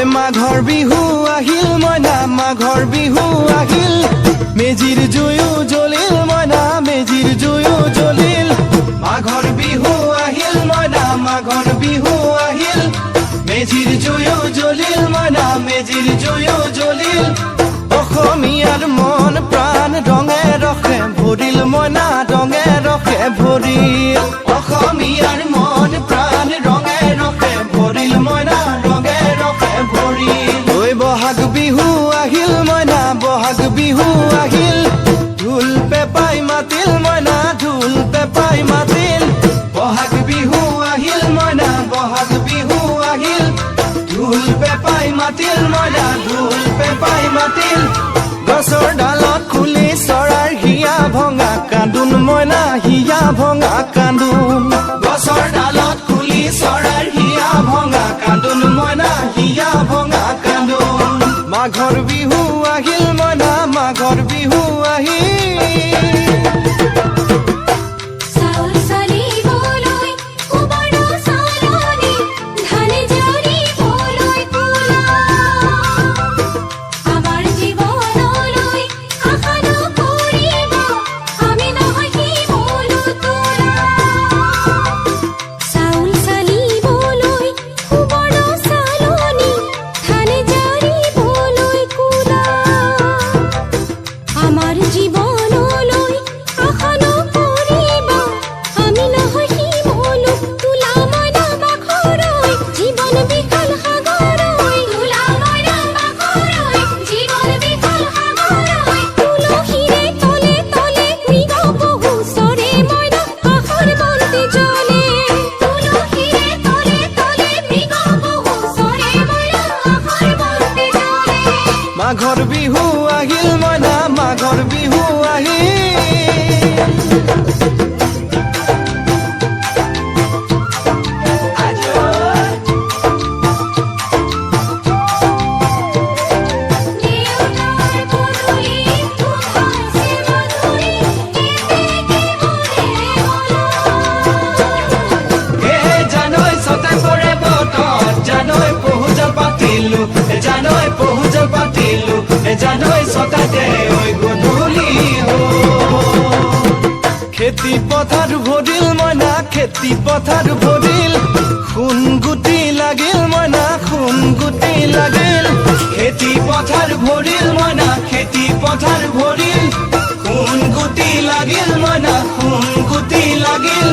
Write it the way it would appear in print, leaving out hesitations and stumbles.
মাঘৰ বিহু আহিল মইনা মাঘৰ বিহু আহিল মেজিৰ জুয়ো জ্বলিল মইনা মেজিৰ জুয়ো জ্বলিল মাঘৰ বিহু আহিল মইনা মাঘৰ বিহু আহিল মেজিৰ জুয়ো জ্বলিল মইনা মেজিৰ জুয়ো জ্বলিল অসমীয়াৰ মন প্ৰাণ ৰঙে ৰখে ভৰিল মইনা ৰঙে ৰখে ভৰিল অসমীয়াৰ মন প্ৰাণ ৰঙে ৰখে ভৰিল মইনা ৰঙে ৰখে ভৰিল ঐ বহাগ বিহু আহিল মইনা বহাগ বিহু আহিল ঢোল পেপাই মাতিল মইনা ঢোল পেপাই মাতিল বহাগ বিহু আহিল মইনা বহাগ বিহু আহিল ঢোল পেপাই মাতিল মইনা ঢোল পেপাই মাতিল গছৰ ডালত খুলি চৰাৰ হিয়া ভঙা কান্দোন মইনা হিয়া ভঙা কান্দোন গছৰ ডালত খুলি চৰাৰ হিয়া ভঙা কান্দোন মইনা হিয়া ভঙা কান্দোন মাঘৰ বিহু আহিল মইনা মাঘৰ বিহু আহিল মাঘৰ বিহু আহিল মইনা মাঘৰ বিহু জানৈ ছটাতে ঐ গধূলি খেতি পথাৰ ভৰিল মইনা খেতি পথাৰ ভৰিল সোণ গুটি লাগিল মইনা সোণ গুটি লাগিল খেতি পথাৰ ভৰিল মইনা খেতি পথাৰ ভৰিল সোণ গুটি লাগিল মইনা সোণ গুটি লাগিল